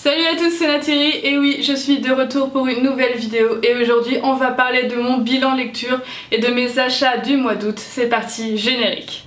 Salut à tous, c'est Nathalie et oui, je suis de retour pour une nouvelle vidéo et aujourd'hui on va parler de mon bilan lecture et de mes achats du mois d'août. C'est parti, générique.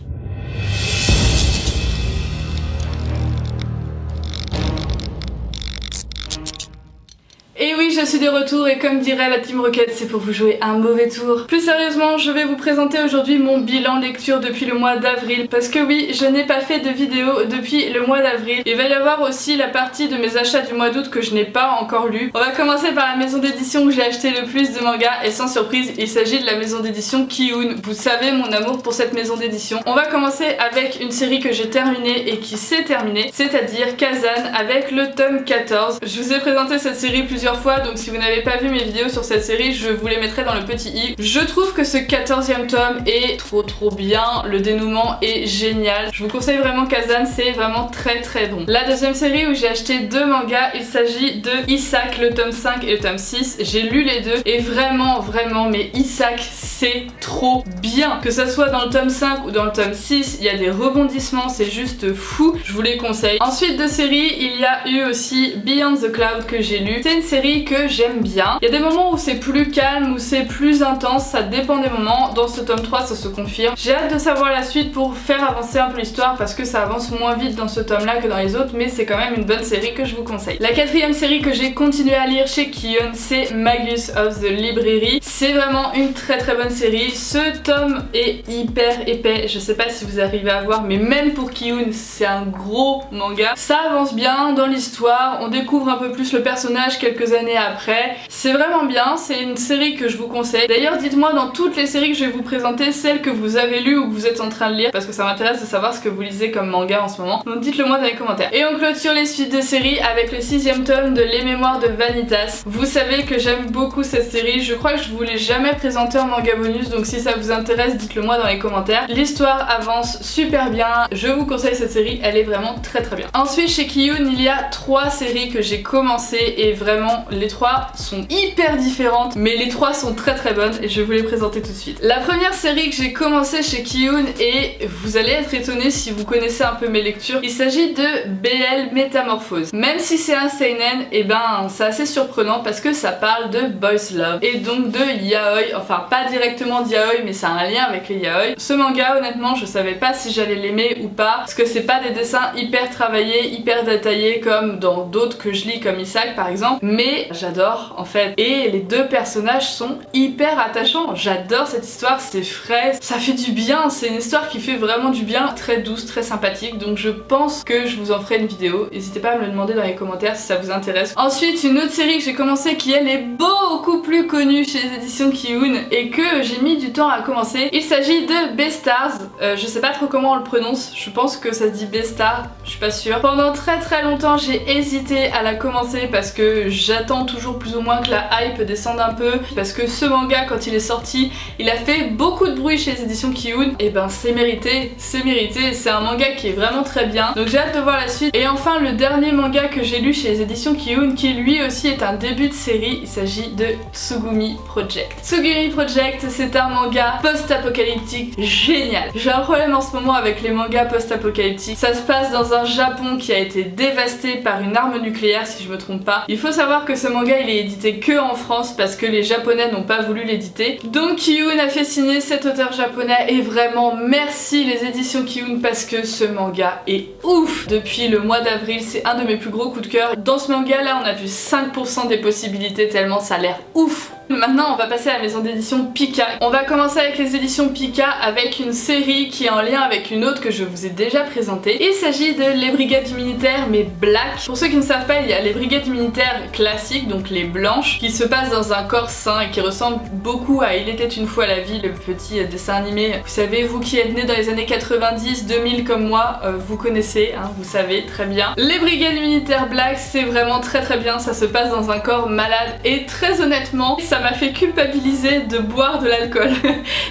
Et oui, je suis de retour et comme dirait la Team Rocket, c'est pour vous jouer un mauvais tour. Plus sérieusement, je vais vous présenter aujourd'hui mon bilan lecture depuis le mois d'avril. Parce que oui, je n'ai pas fait de vidéo depuis le mois d'avril. Il va y avoir aussi la partie de mes achats du mois d'août que je n'ai pas encore lu. On va commencer par la maison d'édition où j'ai acheté le plus de mangas et sans surprise, il s'agit de la maison d'édition Kiun. Vous savez mon amour pour cette maison d'édition. On va commencer avec une série que j'ai terminée et qui s'est terminée, c'est-à-dire Kazan avec le tome 14. Je vous ai présenté cette série plusieurs fois, donc si vous n'avez pas vu mes vidéos sur cette série, je vous les mettrai dans le petit i. Je trouve que ce 14e tome est trop bien, le dénouement est génial. Je vous conseille vraiment Kazan, c'est vraiment très bon. La deuxième série où j'ai acheté deux mangas, il s'agit de Isaac, le tome 5 et le tome 6. J'ai lu les deux et vraiment, mais Isaac c'est trop bien. Que ça soit dans le tome 5 ou dans le tome 6, il y a des rebondissements, c'est juste fou, je vous les conseille. Ensuite de série, il y a eu aussi Beyond the Cloud que j'ai lu. C'est une série que j'aime bien. Il y a des moments où c'est plus calme, où c'est plus intense, ça dépend des moments. Dans ce tome 3 ça se confirme. J'ai hâte de savoir la suite pour faire avancer un peu l'histoire parce que ça avance moins vite dans ce tome là que dans les autres, mais c'est quand même une bonne série que je vous conseille. La quatrième série que j'ai continué à lire chez Kiun, c'est Magus of the Library. C'est vraiment une très bonne série. Ce tome est hyper épais, je sais pas si vous arrivez à voir, mais même pour Kiun c'est un gros manga. Ça avance bien dans l'histoire, on découvre un peu plus le personnage quelques années après. C'est vraiment bien, c'est une série que je vous conseille. D'ailleurs dites-moi dans toutes les séries que je vais vous présenter, celles que vous avez lues ou que vous êtes en train de lire, parce que ça m'intéresse de savoir ce que vous lisez comme manga en ce moment. Donc dites-le moi dans les commentaires. Et on clôture les suites de séries avec le 6e tome de Les Mémoires de Vanitas. Vous savez que j'aime beaucoup cette série, je crois que je vous l'ai jamais présentée en manga bonus, donc si ça vous intéresse dites-le moi dans les commentaires. L'histoire avance super bien, je vous conseille cette série, elle est vraiment très bien. Ensuite chez Kiun il y a 3 séries que j'ai commencé et vraiment les 3 sont hyper différentes, mais les 3 sont très bonnes et je vais vous les présenter tout de suite. La première série que j'ai commencé chez Kiun, et vous allez être étonnés si vous connaissez un peu mes lectures, il s'agit de BL Métamorphose. Même si c'est un seinen, et ben c'est assez surprenant parce que ça parle de boys love et donc de yaoi, enfin pas directement de yaoi mais ça a un lien avec les yaoi. Ce manga honnêtement je savais pas si j'allais l'aimer ou pas parce que c'est pas des dessins hyper travaillés, hyper détaillés comme dans d'autres que je lis comme Isaac par exemple, mais j'adore en fait, et les deux personnages sont hyper attachants. J'adore cette histoire, c'est frais, ça fait du bien, c'est une histoire qui fait vraiment du bien, très douce, très sympathique, donc je pense que je vous en ferai une vidéo. N'hésitez pas à me le demander dans les commentaires si ça vous intéresse. Ensuite une autre série que j'ai commencé qui elle est beaucoup plus connue chez les éditions Kiun et que j'ai mis du temps à commencer, il s'agit de Beastars. Je sais pas trop comment on le prononce, je pense que ça se dit Beastars, je suis pas sûre. Pendant très longtemps j'ai hésité à la commencer parce que j'attends toujours plus ou moins que la hype descende un peu, parce que ce manga quand il est sorti il a fait beaucoup de bruit chez les éditions Kiun, et ben c'est mérité, c'est un manga qui est vraiment très bien, donc j'ai hâte de voir la suite. Et enfin le dernier manga que j'ai lu chez les éditions Kiun, qui lui aussi est un début de série, il s'agit de Tsugumi Project. Tsugumi Project c'est un manga post-apocalyptique génial. J'ai un problème en ce moment avec les mangas post-apocalyptiques, ça se passe dans un Japon qui a été dévasté par une arme nucléaire si je me trompe pas. Il faut savoir que ce manga il est édité que en France parce que les japonais n'ont pas voulu l'éditer, donc Kiun a fait signer cet auteur japonais et vraiment merci les éditions Kiun parce que ce manga est ouf. Depuis le mois d'avril c'est un de mes plus gros coups de cœur. Dans ce manga là on a vu 5% des possibilités tellement ça a l'air ouf. Maintenant on va passer à la maison d'édition Pika. On va commencer avec les éditions Pika avec une série qui est en lien avec une autre que je vous ai déjà présentée. Il s'agit de Les Brigades Militaires mais black. Pour ceux qui ne savent pas, il y a les Brigades Militaires classiques, donc les blanches, qui se passent dans un corps sain et qui ressemblent beaucoup à Il était une fois la vie, le petit dessin animé. Vous savez, vous qui êtes nés dans les années 90, 2000 comme moi, vous connaissez, hein, vous savez très bien. Les Brigades Militaires black c'est vraiment très bien, ça se passe dans un corps malade et très honnêtement ça m'a fait culpabiliser de boire de l'alcool.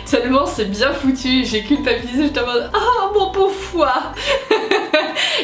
Tellement c'est bien foutu, j'ai culpabilisé, j'étais en mode ah mon pauvre foie.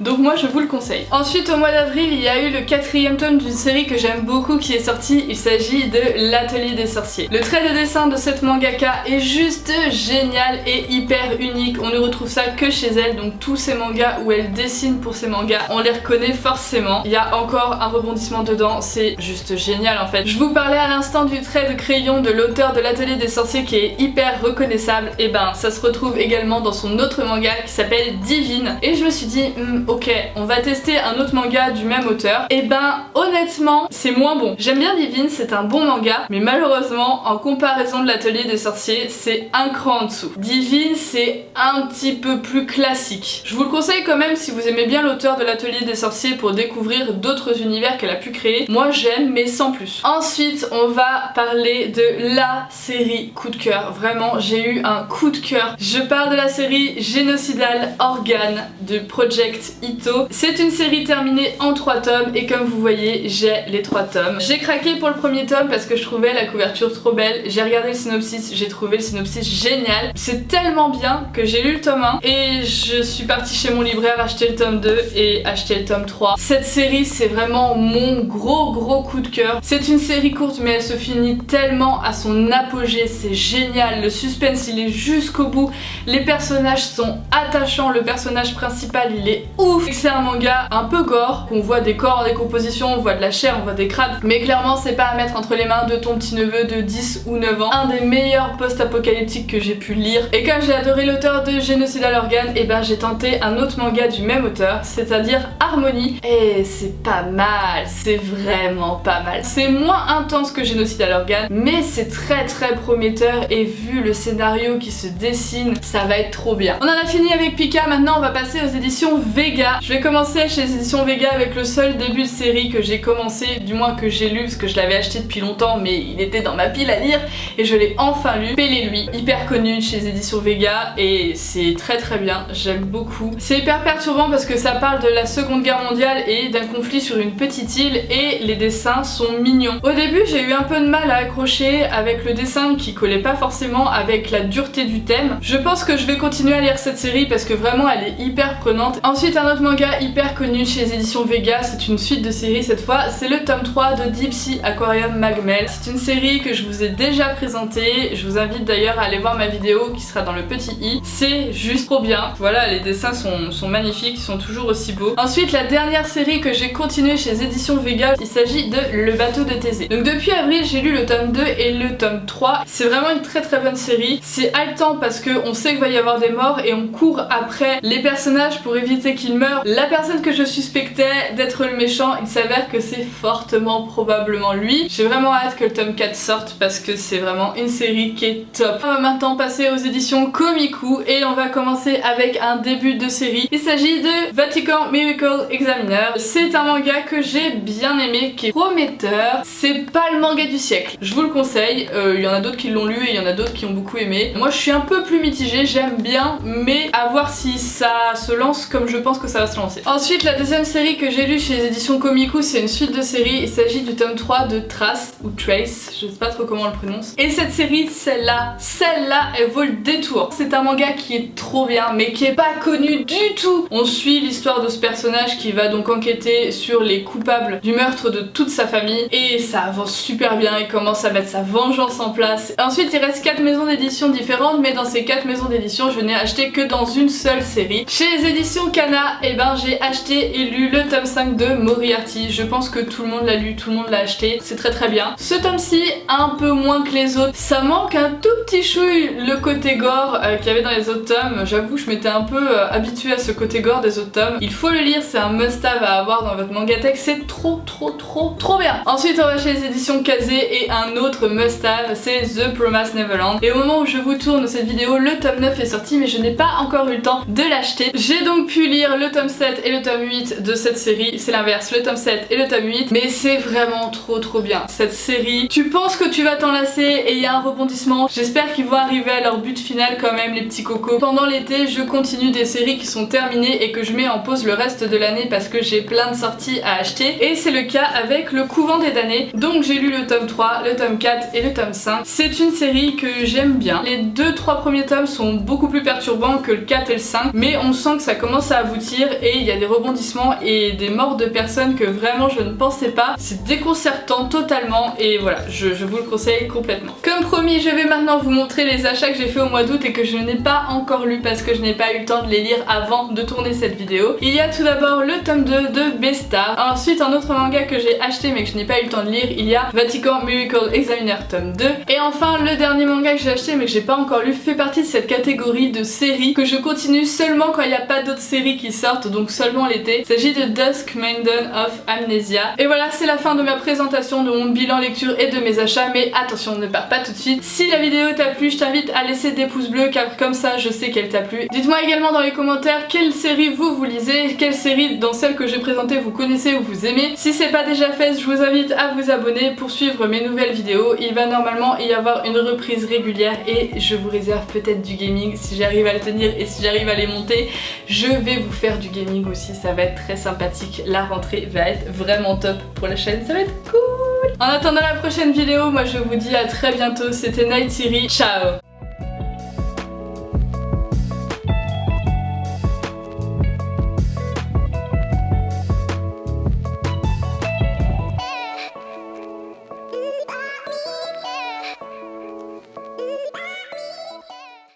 donc moi je vous le conseille. Ensuite au mois d'avril il y a eu le 4e tome d'une série que j'aime beaucoup qui est sortie, il s'agit de l'Atelier des sorciers. Le trait de dessin de cette mangaka est juste génial et hyper unique, on ne retrouve ça que chez elle, donc tous ces mangas où elle dessine pour ces mangas, on les reconnaît forcément. Il y a encore un rebondissement dedans, c'est juste génial en fait. Je vous parlais à l'instant du trait de crayon de l'auteur de l'Atelier des sorciers qui est hyper reconnaissable, et ben ça se retrouve également dans son autre manga qui s'appelle Divine, et je me suis dit ok, on va tester un autre manga du même auteur. Et ben honnêtement c'est moins bon. J'aime bien Divine, c'est un bon manga, mais malheureusement en comparaison de l'Atelier des sorciers c'est un cran en dessous. Divine c'est un petit peu plus classique. Je vous le conseille quand même si vous aimez bien l'auteur de l'Atelier des sorciers pour découvrir d'autres univers qu'elle a pu créer. Moi j'aime, mais sans plus. Ensuite on va parler de la série coup de cœur. Vraiment j'ai eu un coup de cœur. Je parle de la série Génocidal Organe de Project Ito. C'est une série terminée en 3 tomes et comme vous voyez j'ai les 3 tomes. J'ai craqué pour le premier tome parce que je trouvais la couverture trop belle. J'ai regardé le synopsis, j'ai trouvé le synopsis génial. C'est tellement bien que j'ai lu le tome 1 et je suis partie chez mon libraire acheter le tome 2 et acheter le tome 3. Cette série c'est vraiment mon gros coup de cœur. C'est une série courte mais elle se finit tellement à son apogée, c'est génial. Le suspense il est jusqu'au bout. Les personnages sont attachants, le personnage principal il est ouf. C'est un manga un peu gore, on voit des corps en décomposition, on voit de la chair, on voit des crânes, mais clairement c'est pas à mettre entre les mains de ton petit neveu de 10 ou 9 ans. Un des meilleurs post-apocalyptiques que j'ai pu lire. Et comme j'ai adoré l'auteur de Génocidal Organe, et ben j'ai tenté un autre manga du même auteur, c'est-à-dire Harmonie, et c'est pas mal, c'est vraiment pas mal. C'est moins intense que Génocidal Organe, mais c'est très prometteur et vu le scénario qui se dessine, ça va être trop bien. On en a fini avec Pika, maintenant on va passer aux éditions Vega. Je vais commencer chez les éditions Vega avec le seul début de série que j'ai commencé, du moins que j'ai lu parce que je l'avais acheté depuis longtemps mais il était dans ma pile à lire et je l'ai enfin lu. Pélé-lui, hyper connu chez les éditions Vega et c'est très bien, j'aime beaucoup. C'est hyper perturbant parce que ça parle de la Seconde Guerre mondiale et d'un conflit sur une petite île et les dessins sont mignons. Au début j'ai eu un peu de mal à accrocher avec le dessin qui collait pas forcément avec la dureté du thème. Je pense que je vais continuer à lire cette série parce que vraiment elle est hyper prenante. Ensuite un autre manga hyper connu chez les éditions Vega, c'est une suite de série cette fois, c'est le tome 3 de Deep Sea Aquarium Magmel. C'est une série que je vous ai déjà présentée, je vous invite d'ailleurs à aller voir ma vidéo qui sera dans le petit i. C'est juste trop bien, voilà les dessins sont magnifiques, ils sont toujours aussi beaux. Ensuite la dernière série que j'ai continuée chez les éditions Vega, il s'agit de Le bateau de Thésée. Donc depuis avril j'ai lu le tome 2 et le tome 3, c'est vraiment une très bonne série. C'est haletant parce qu'on sait qu'il va y avoir des morts et on court après les personnages pour éviter qu'ils meurent. La personne que je suspectais d'être le méchant, il s'avère que c'est fortement probablement lui. J'ai vraiment hâte que le tome 4 sorte parce que c'est vraiment une série qui est top. On va maintenant passer aux éditions Komiku et on va commencer avec un début de série. Il s'agit de Vatican Miracle Examiner. C'est un manga que j'ai bien aimé, qui est prometteur. C'est pas le manga du siècle, je vous le conseille. Il y en a d'autres qui l'ont lu et il y en a d'autres qui ont beaucoup aimé. Moi je suis un peu plus mitigée, j'aime bien, mais à voir si ça se lance comme je pense que ça va se lancer. Ensuite la deuxième série que j'ai lue chez les éditions Komiku, c'est une suite de séries. Il s'agit du tome 3 de Trace ou Trace, je sais pas trop comment on le prononce. Et cette série, celle-là elle vaut le détour. C'est un manga qui est trop bien mais qui est pas connu du tout. On suit l'histoire de ce personnage qui va donc enquêter sur les coupables du meurtre de toute sa famille et ça avance super bien, il commence à mettre sa vengeance en place. Ensuite il reste 4 maisons d'édition différentes, mais dans ces 4 maisons d'édition je n'ai acheté que dans une seule série. Chez les éditions Kana, et ben j'ai acheté et lu le tome 5 de Moriarty. Je pense que tout le monde l'a lu, tout le monde l'a acheté, c'est très bien. Ce tome-ci, un peu moins que les autres, ça manque un tout petit chouille le côté gore qu'il y avait dans les autres tomes. J'avoue je m'étais un peu habituée à ce côté gore des autres tomes. Il faut le lire, c'est un must-have à avoir dans votre mangatech, c'est trop bien. Ensuite on va chez les éditions Kazé et un autre must-have, c'est The Promised Neverland. Et au moment où je vous tourne cette vidéo, le tome 9 est sorti mais je n'ai pas encore eu le temps de l'acheter. J'ai donc pu lire le tome 7 et le tome 8 de cette série, c'est l'inverse, le tome 7 et le tome 8, mais c'est vraiment trop bien. Cette série, tu penses que tu vas t'enlacer et il y a un rebondissement. J'espère qu'ils vont arriver à leur but final quand même les petits cocos. Pendant l'été, je continue des séries qui sont terminées et que je mets en pause le reste de l'année parce que j'ai plein de sorties à acheter. Et c'est le cas avec Le Couvent des damnés. Donc j'ai lu le tome 3, le tome 4 et le tome 5. C'est une série que j'aime bien. Les 2-3 premiers tomes sont beaucoup plus perturbants que le 4 et le 5, mais on sent que ça commence à aboutir tire et il y a des rebondissements et des morts de personnes que vraiment je ne pensais pas. C'est déconcertant totalement et voilà, je vous le conseille complètement. Comme promis, je vais maintenant vous montrer les achats que j'ai fait au mois d'août et que je n'ai pas encore lu parce que je n'ai pas eu le temps de les lire avant de tourner cette vidéo. Il y a tout d'abord le tome 2 de Beastars. Ensuite, un autre manga que j'ai acheté mais que je n'ai pas eu le temps de lire, il y a Vatican Miracle Examiner tome 2. Et enfin, le dernier manga que j'ai acheté mais que j'ai pas encore lu fait partie de cette catégorie de séries que je continue seulement quand il n'y a pas d'autres séries qui sortent, donc seulement l'été. Il s'agit de Dusk Maiden of Amnesia. Et voilà, c'est la fin de ma présentation de mon bilan lecture et de mes achats, mais attention, ne pars pas tout de suite. Si la vidéo t'a plu, je t'invite à laisser des pouces bleus car comme ça je sais qu'elle t'a plu. Dites-moi également dans les commentaires quelle série vous lisez, quelle série dans celle que j'ai présentée vous connaissez ou vous aimez. Si c'est pas déjà fait, je vous invite à vous abonner pour suivre mes nouvelles vidéos. Il va normalement y avoir une reprise régulière et je vous réserve peut-être du gaming si j'arrive à le tenir et si j'arrive à les monter. Je vais vous faire du gaming aussi, ça va être très sympathique. La rentrée va être vraiment top pour la chaîne, ça va être cool. En attendant la prochaine vidéo, moi je vous dis à très bientôt. C'était Nightiri, ciao.